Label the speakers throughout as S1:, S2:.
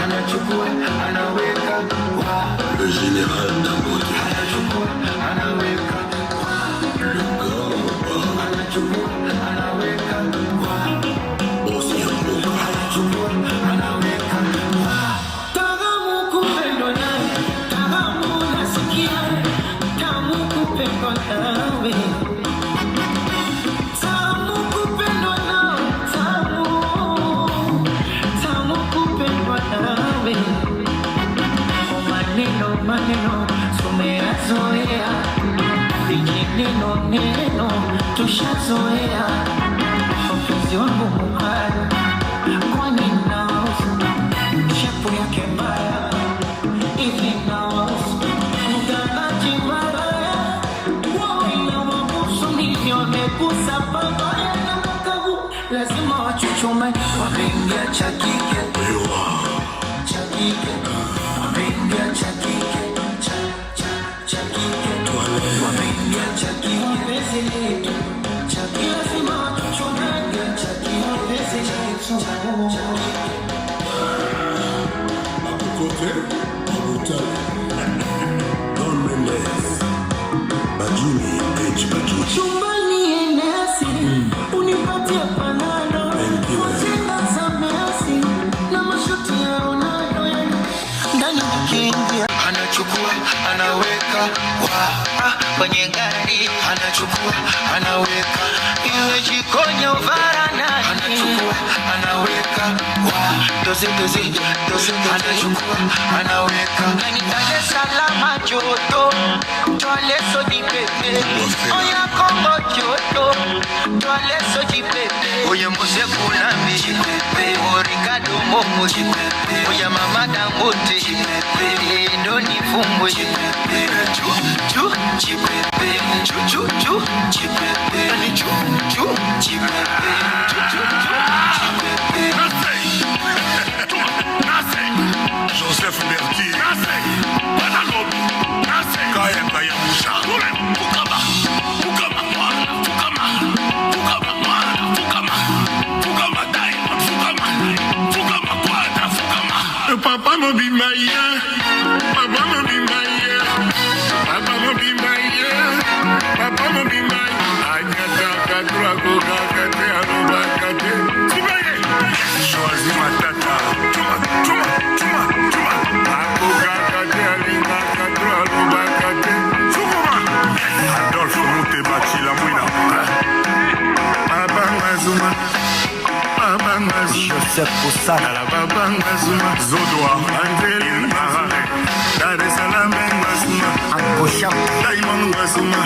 S1: anachukua anaweka
S2: le général Dangote,
S1: anachukua anaweka
S2: le gamba,
S1: anachukua anaweka
S2: bosi ya mboka,
S1: anachukua anaweka tamu kupendwa nawe, tamu nasikia, tamu kupendwa nawe. Maneno tumeyazoea, vijineno neno tushazoea. Mpenzi wangu mubaya, kwani naosu shepu yake mbaya hivi naosu mtangaji mbaya wawina wabusu nivyo mekusa babaya na makabu lazima wachuchume wameingia chakike chakike wameingia chakike chumbani enesi unipatie panado wazina za Messi na mashuti ya Ronaldo ndani nikiingia anachukua anaweka kwenye gari anachukua anaweka iwe jikoni au varandani anachukua anaweka doze anachukua anaweka ndani Dar es Salaam joto toale sodi pepe oya Kongo joto toale sodi pepe oya Mose Kulambi pepe Ricardo Momo pepe oya Mama Dangote pepe ndo nifungwe pepe chu chipepe chu chipepe ani chu chipepe chipepe
S2: Joseph Bertier, Kaya Musha, Papa mo be my year, Papa mo be my year, Papa mo be my year, Papa mo be my Anyata kadra ko kakate arobakate. Choisis ma tata, tuma. Ako kakate alinga kadra arobakate. Adolphe Moutebati la mouina. Abangazuma.
S3: Joseph Koussana
S2: la Babangazuma. Zodoa, Angelina Mahare. Dar es Salaam Ngazuma.
S3: Ankosham
S2: Diamond Ngazuma.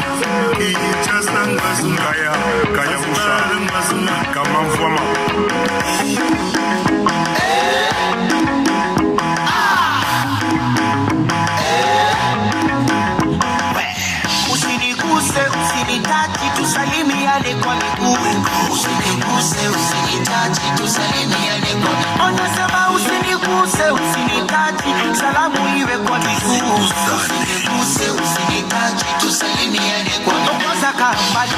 S2: Ichasta Ngazuma. Kaya Musha Ngazuma. Kamamfwama.
S1: Usinitaji tusalimiane kwa miguu, usinitaji tusalimiane kwa miguu. Onasema usinitaji salamu iwe kwa miguu, usinitaji tusalimiane kwa miguu. Okoza kambali